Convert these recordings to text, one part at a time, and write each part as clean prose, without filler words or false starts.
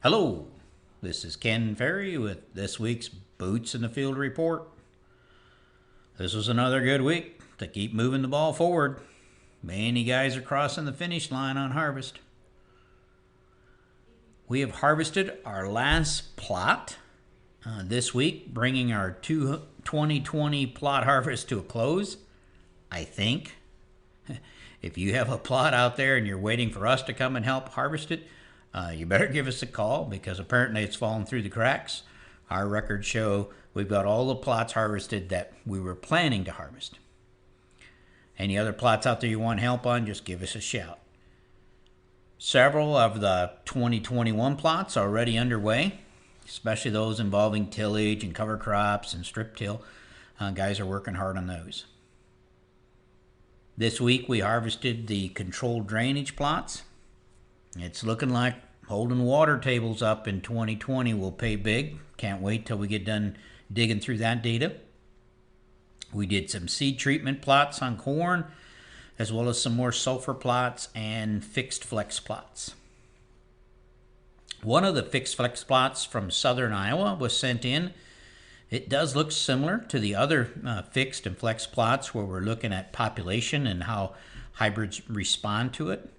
Hello, this is Ken Ferry with this week's Boots in the Field report. This was another good week to keep moving the ball forward. Many guys are crossing the finish line on harvest. We have harvested our last plot this week, bringing our 2020 plot harvest to a close, I think. If you have a plot out there and you're waiting for us to come and help harvest it, you better give us a call because apparently it's fallen through the cracks. Our records show we've got all the plots harvested that we were planning to harvest. Any other plots out there you want help on, just give us a shout. Several of the 2021 plots are already underway, especially those involving tillage and cover crops and strip till. Guys are working hard on those. This week we harvested the controlled drainage plots. It's looking like holding water tables up in 2020 will pay big. Can't wait till we get done digging through that data. We did some seed treatment plots on corn, as well as some more sulfur plots and fixed flex plots. One of the fixed flex plots from southern Iowa was sent in. It does look similar to the other fixed and flex plots where we're looking at population and how hybrids respond to it.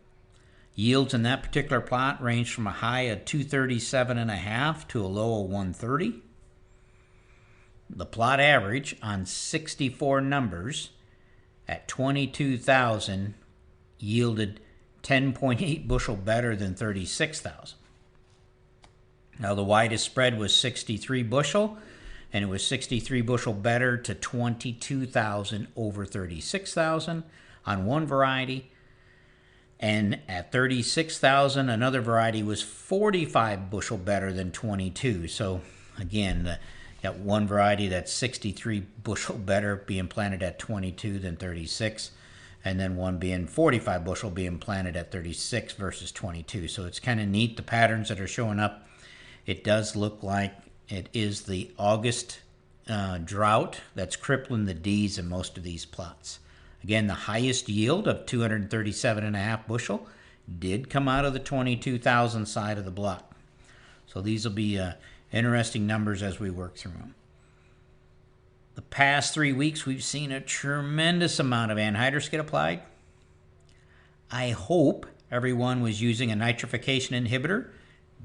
Yields in that particular plot range from a high of 237.5 to a low of 130. The plot average on 64 numbers at 22,000 yielded 10.8 bushel better than 36,000. Now the widest spread was 63 bushel, and it was 63 bushel better to 22,000 over 36,000 on one variety. And at 36,000, another variety was 45 bushel better than 22. So again, got one variety that's 63 bushel better being planted at 22 than 36, and then one being 45 bushel being planted at 36 versus 22. So it's kind of neat, the patterns that are showing up. It does look like it is the August drought that's crippling the D's in most of these plots. Again, the highest yield of 237.5 bushel did come out of the 22,000 side of the block. So these will be interesting numbers as we work through them. The past 3 weeks, we've seen a tremendous amount of anhydrous get applied. I hope everyone was using a nitrification inhibitor,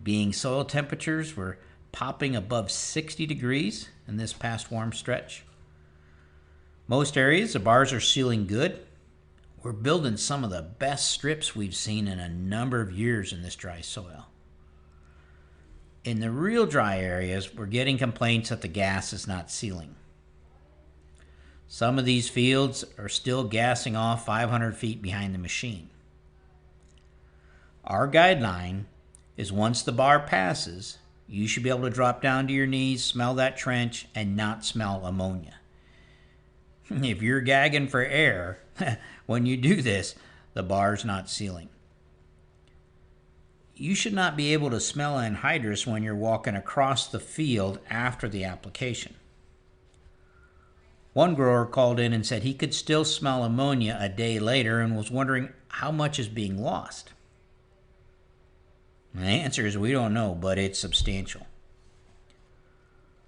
being soil temperatures were popping above 60 degrees in this past warm stretch. Most areas, the bars are sealing good. We're building some of the best strips we've seen in a number of years in this dry soil. In the real dry areas, we're getting complaints that the gas is not sealing. Some of these fields are still gassing off 500 feet behind the machine. Our guideline is once the bar passes, you should be able to drop down to your knees, smell that trench, and not smell ammonia. If you're gagging for air, when you do this, the bar's not sealing. You should not be able to smell anhydrous when you're walking across the field after the application. One grower called in and said he could still smell ammonia a day later and was wondering how much is being lost. The answer is we don't know, but it's substantial.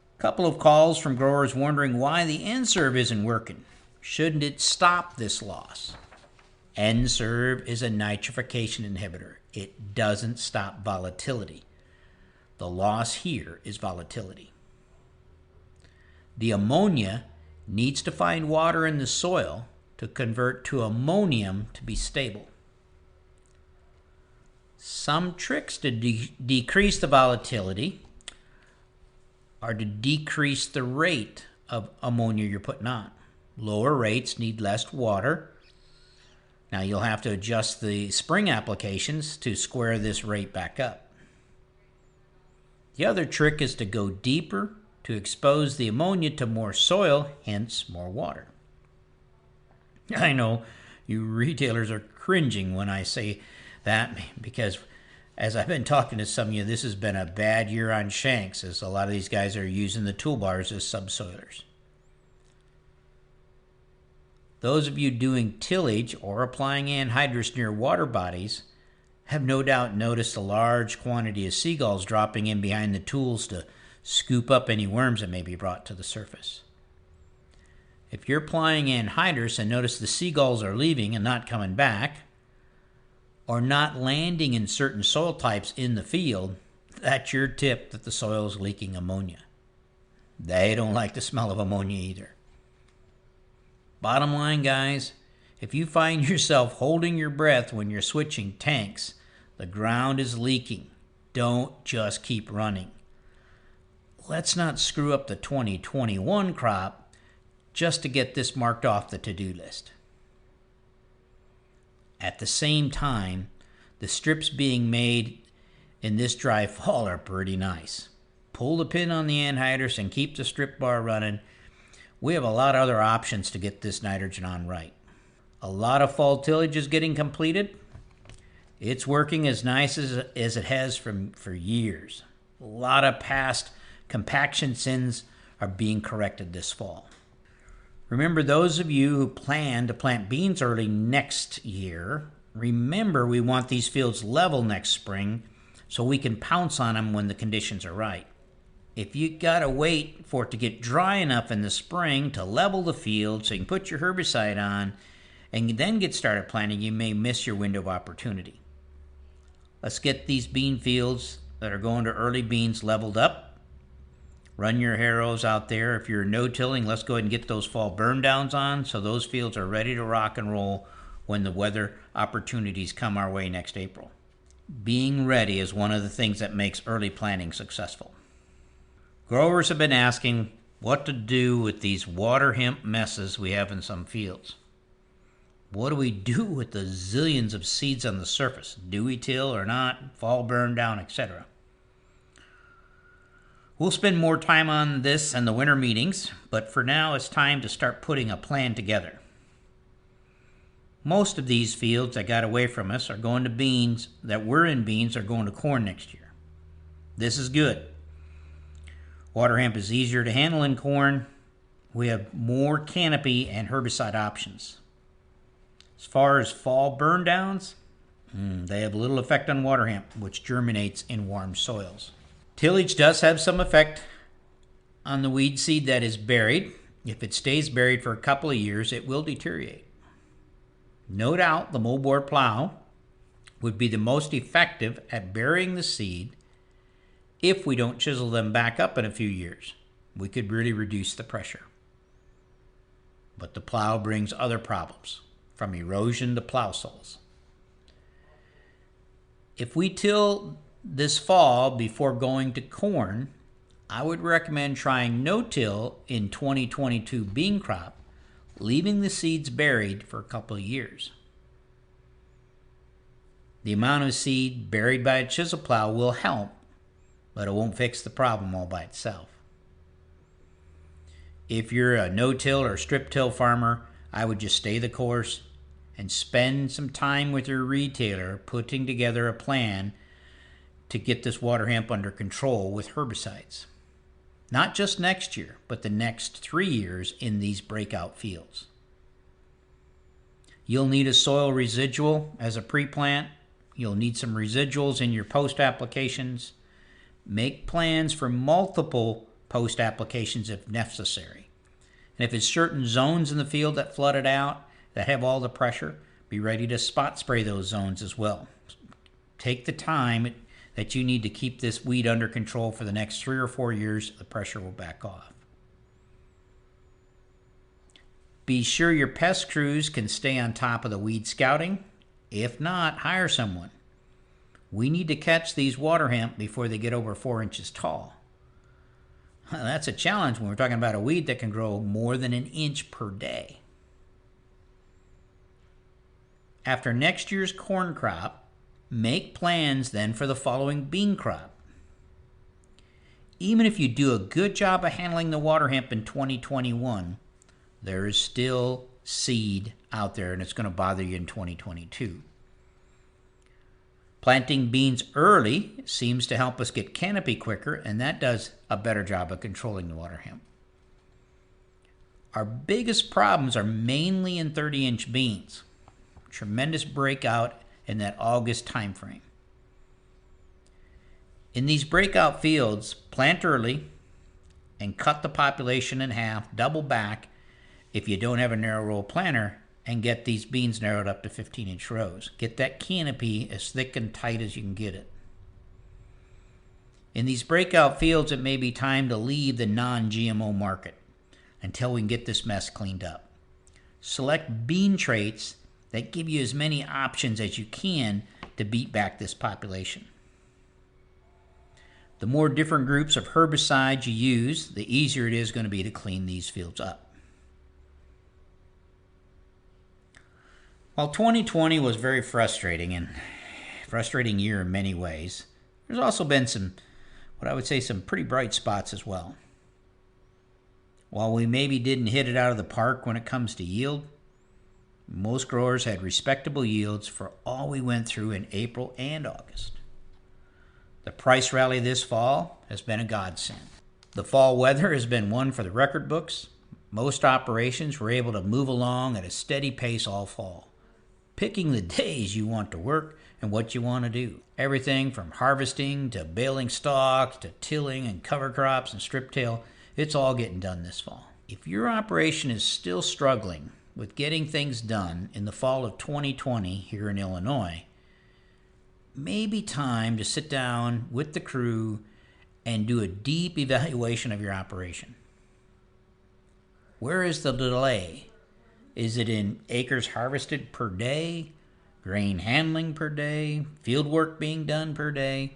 A couple of calls from growers wondering why the N-Serve isn't working. Shouldn't it stop this loss? N-Serve is a nitrification inhibitor. It doesn't stop volatility. The loss here is volatility. The ammonia needs to find water in the soil to convert to ammonium to be stable. Some tricks to decrease the volatility are to decrease the rate of ammonia you're putting on. Lower rates need less water. Now you'll have to adjust the spring applications to square this rate back up. The other trick is to go deeper to expose the ammonia to more soil, hence more water. I know you retailers are cringing when I say that because as I've been talking to some of you, this has been a bad year on shanks as a lot of these guys are using the toolbars as subsoilers. Those of you doing tillage or applying anhydrous near water bodies Have no doubt noticed a large quantity of seagulls dropping in behind the tools to scoop up any worms that may be brought to the surface. If you're applying anhydrous and notice the seagulls are leaving and not coming back, or not landing in certain soil types in the field, that's your tip that the soil is leaking ammonia. They don't like the smell of ammonia either. Bottom line, guys, if you find yourself holding your breath when you're switching tanks, the ground is leaking. Don't just keep running. Let's not screw up the 2021 crop just to get this marked off the to-do list. At the same time, the strips being made in this dry fall are pretty nice. Pull the pin on the anhydrous and keep the strip bar running. We have a lot of other options to get this nitrogen on right. A lot of fall tillage is getting completed. It's working as nice as it has for years. A lot of past compaction sins are being corrected this fall. Remember, those of you who plan to plant beans early next year, remember we want these fields level next spring so we can pounce on them when the conditions are right. If you gotta wait for it to get dry enough in the spring to level the field so you can put your herbicide on and then get started planting, you may miss your window of opportunity. Let's get these bean fields that are going to early beans leveled up. Run your harrows out there. If you're no-tilling, let's go ahead and get those fall burn downs on so those fields are ready to rock and roll when the weather opportunities come our way next April. Being ready is one of the things that makes early planting successful. Growers have been asking what to do with these water hemp messes we have in some fields. What do we do with the zillions of seeds on the surface? Do we till or not? Fall burn down, etc. We'll spend more time on this in the winter meetings, but for now it's time to start putting a plan together. Most of these fields that got away from us are going to beans, that were in beans are going to corn next year. This is good. Water hemp is easier to handle in corn. We have more canopy and herbicide options. As far as fall burn downs, they have little effect on water hemp, which germinates in warm soils. Tillage does have some effect on the weed seed that is buried. If it stays buried for a couple of years, it will deteriorate. No doubt the moldboard plow would be the most effective at burying the seed if we don't chisel them back up in a few years. We could really reduce the pressure. But the plow brings other problems, from erosion to plow soles. If we till this fall before going to corn, I would recommend trying no-till in 2022 bean crop, leaving the seeds buried for a couple of years. The amount of seed buried by a chisel plow will help, but it won't fix the problem all by itself. If you're a no-till or strip-till farmer, I would just stay the course and spend some time with your retailer putting together a plan to get this water hemp under control with herbicides. Not just next year, but the next 3 years in these breakout fields. You'll need a soil residual as a pre-plant. You'll need some residuals in your post applications. Make plans for multiple post applications if necessary. And if it's certain zones in the field that flooded out, that have all the pressure, be ready to spot spray those zones as well. Take the time that you need to keep this weed under control for the next 3 or 4 years. The pressure will back off. Be sure your pest crews can stay on top of the weed scouting. If not, hire someone. We need to catch these water hemp before they get over 4 inches tall. That's a challenge when we're talking about a weed that can grow more than 1 inch per day. After next year's corn crop, make plans then for the following bean crop. Even if you do a good job of handling the water hemp in 2021, there is still seed out there and it's going to bother you in 2022. Planting beans early seems to help us get canopy quicker, and that does a better job of controlling the water hemp. Our biggest problems are mainly in 30-inch beans. Tremendous breakout in that August time frame. In these breakout fields, plant early and cut the population in half, double back if you don't have a narrow row planter, and get these beans narrowed up to 15-inch rows. Get that canopy as thick and tight as you can get it. In these breakout fields, it may be time to leave the non-GMO market until we can get this mess cleaned up. Select bean traits that give you as many options as you can to beat back this population. The more different groups of herbicides you use, the easier it is going to be to clean these fields up. While 2020 was very frustrating year in many ways, there's also been some pretty bright spots as well. While we maybe didn't hit it out of the park when it comes to yield, most growers had respectable yields for all we went through in April and August. The price rally this fall has been a godsend. The fall weather has been one for the record books. Most operations were able to move along at a steady pace all fall, picking the days you want to work and what you want to do. Everything from harvesting to baling stock to tilling and cover crops and strip tail, it's all getting done this fall. If your operation is still struggling with getting things done in the fall of 2020 here in Illinois, maybe time to sit down with the crew and do a deep evaluation of your operation. Where is the delay? Is it in acres harvested per day, grain handling per day, field work being done per day?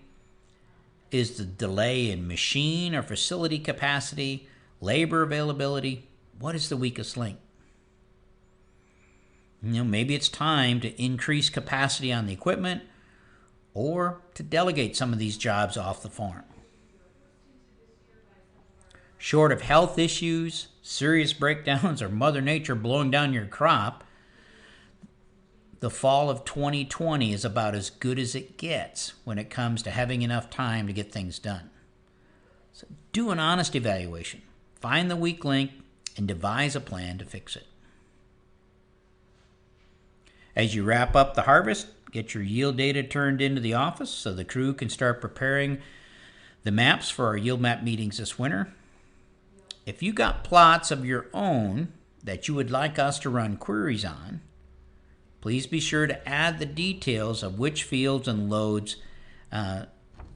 Is the delay in machine or facility capacity, labor availability? What is the weakest link? Maybe it's time to increase capacity on the equipment or to delegate some of these jobs off the farm. Short of health issues, serious breakdowns, or Mother Nature blowing down your crop, the fall of 2020 is about as good as it gets when it comes to having enough time to get things done. So do an honest evaluation, find the weak link, and devise a plan to fix it. As you wrap up the harvest, get your yield data turned into the office so the crew can start preparing the maps for our yield map meetings this winter. If you got plots of your own that you would like us to run queries on, please be sure to add the details of which fields and loads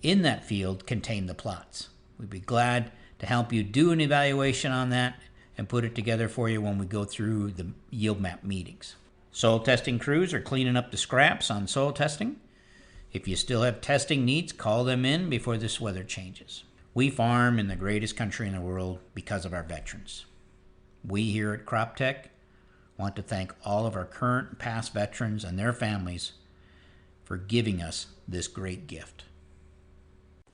in that field contain the plots. We'd be glad to help you do an evaluation on that and put it together for you when we go through the yield map meetings. Soil testing crews are cleaning up the scraps on soil testing. If you still have testing needs, call them in before this weather changes. We farm in the greatest country in the world because of our veterans. We here at CropTech want to thank all of our current and past veterans and their families for giving us this great gift.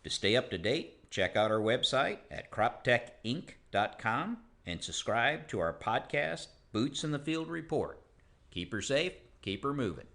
To stay up to date, check out our website at croptechinc.com and subscribe to our podcast, Boots in the Field Report. Keep her safe, keep her moving.